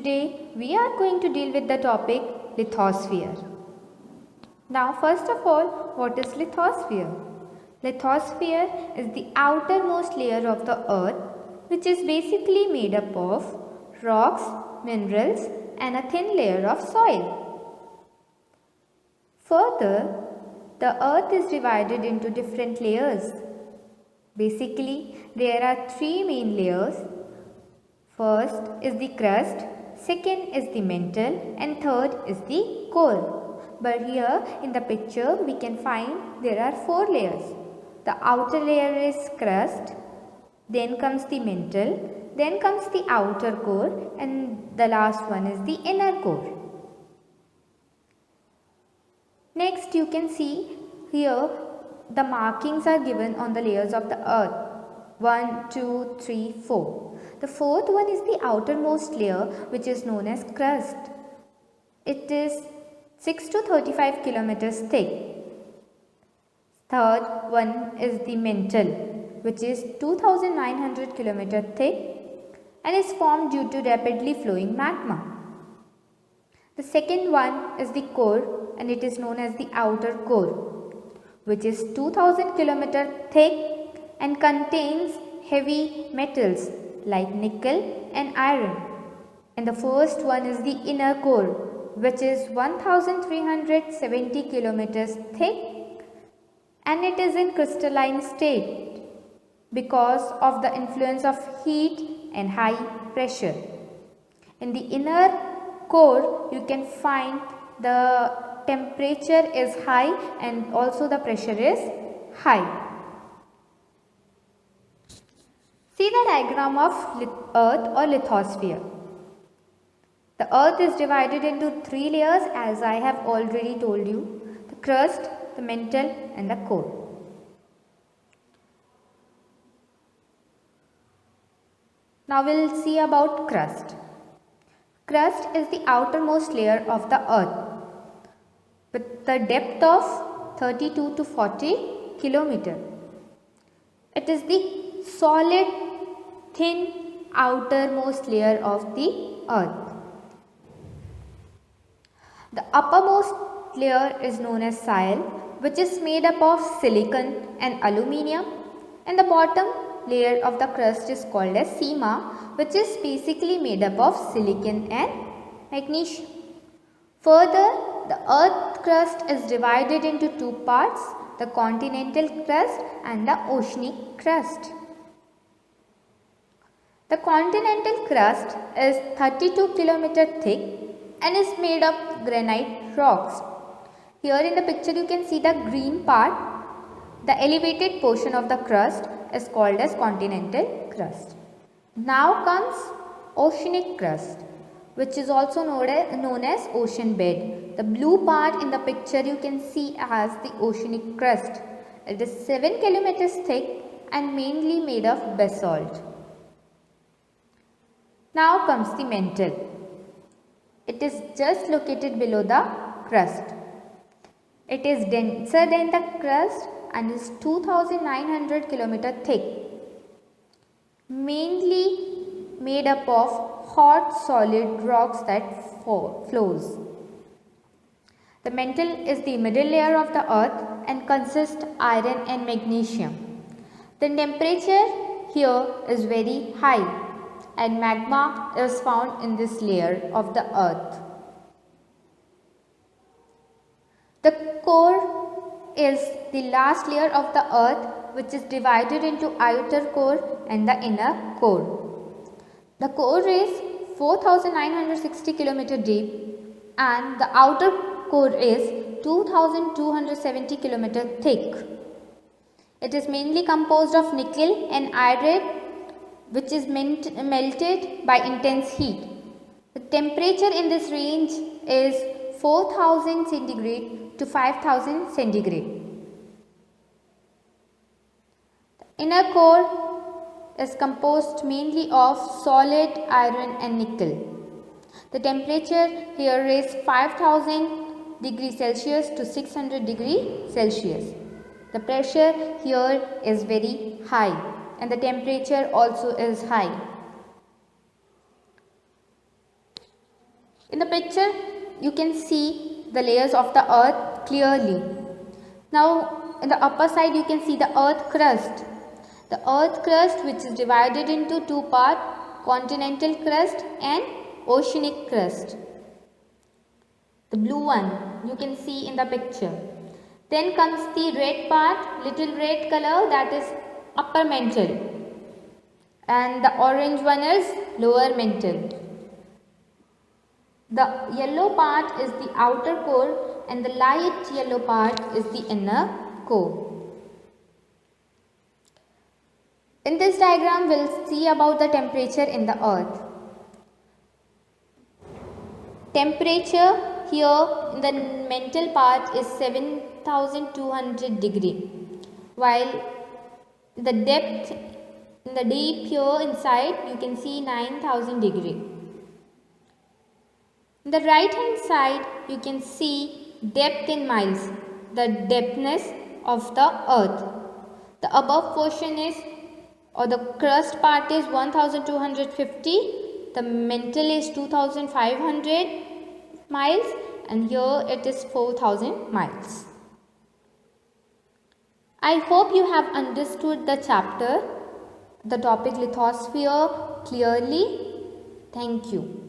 Today we are going to deal with the topic lithosphere. Now first of all, what is lithosphere? Lithosphere is the outermost layer of the earth, which is basically made up of rocks, minerals and a thin layer of soil. Further, the earth is divided into different layers. Basically, there are three main layers. First is the crust, second is the mantle and third is the core. But here in the picture we can find there are four layers. The outer layer is crust, then comes the mantle, then comes the outer core and the last one is the inner core. Next you can see here the markings are given on the layers of the earth. 1, 2, 3, 4. The fourth one is the outermost layer, which is known as crust. It is 6 to 35 kilometers thick. Third one is the mantle, which is 2900 kilometers thick and is formed due to rapidly flowing magma. The second one is the core and it is known as the outer core, which is 2000 kilometers thick and contains heavy metals like nickel and iron. And the first one is the inner core, which is 1370 kilometers thick and it is in crystalline state because of the influence of heat and high pressure. In the inner core you can find the temperature is high and also the pressure is high. See the diagram of earth or lithosphere. The earth is divided into three layers as I have already told you. The crust, the mantle and the core. Now we will see about crust. Crust is the outermost layer of the earth with the depth of 32 to 40 kilometers. It is the solid, thin outermost layer of the earth. The uppermost layer is known as soil, which is made up of silicon and aluminium, and the bottom layer of the crust is called as sima, which is basically made up of silicon and magnesium. Further, the earth crust is divided into two parts, the continental crust and the oceanic crust. The continental crust is 32 kilometers thick and is made of granite rocks. Here in the picture you can see the green part. The elevated portion of the crust is called as continental crust. Now comes oceanic crust, which is also known as ocean bed. The blue part in the picture you can see as the oceanic crust. It is 7 kilometers thick and mainly made of basalt. Now comes the mantle. It is just located below the crust. It is denser than the crust and is 2900 kilometers thick, mainly made up of hot solid rocks that flows. The mantle is the middle layer of the earth and consists iron and magnesium. The temperature here is very high and magma is found in this layer of the earth. The core is the last layer of the earth, which is divided into outer core and the inner core. The core is 4960 km deep and the outer core is 2270 km thick. It is mainly composed of nickel and iron, which is melted by intense heat. The temperature in this range is 4000 centigrade to 5000 centigrade. The inner core is composed mainly of solid iron and nickel. The temperature here is 5000 degrees Celsius to 600 degrees Celsius. The pressure here is very high and the temperature also is high. In the picture, you can see the layers of the earth clearly. Now, in the upper side, you can see the earth crust. The earth crust, which is divided into two parts, continental crust and oceanic crust. The blue one you can see in the picture. Then comes the red part, little red color, that is upper mantle, and the orange one is lower mantle. The yellow part is the outer core and the light yellow part is the inner core. In this diagram, we will see about the temperature in the earth. Temperature here in the mantle part is 7200 degree, while the depth in the deep here inside you can see 9000 degree. In the right hand side you can see depth in miles, the depthness of the earth. The above portion is, or the crust part is 1250, the mantle is 2500 miles, and here it is 4000 miles. I hope you have understood the chapter, the topic lithosphere clearly. Thank you.